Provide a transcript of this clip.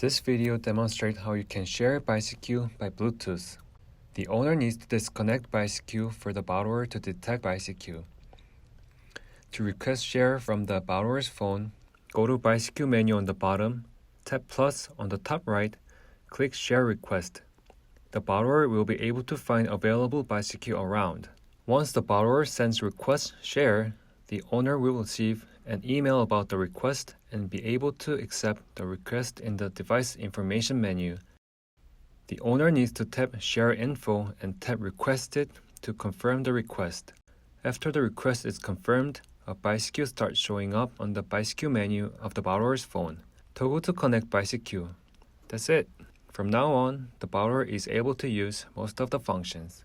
This video demonstrates how you can share Bisecu by Bluetooth. The owner needs to disconnect Bisecu for the borrower to detect Bisecu. To request share from the borrower's phone, go to Bisecu menu on the bottom, tap plus on the top right, click Share Request. The borrower will be able to find available Bisecu around. Once the borrower sends request share, the owner will receive an email about the request and be able to accept the request in the device information menu. The owner needs to tap Share Info and tap Requested to confirm the request. After the request is confirmed, a Bisecu starts showing up on the Bisecu menu of the borrower's phone. Toggle to connect Bisecu. That's it. From now on, the borrower is able to use most of the functions.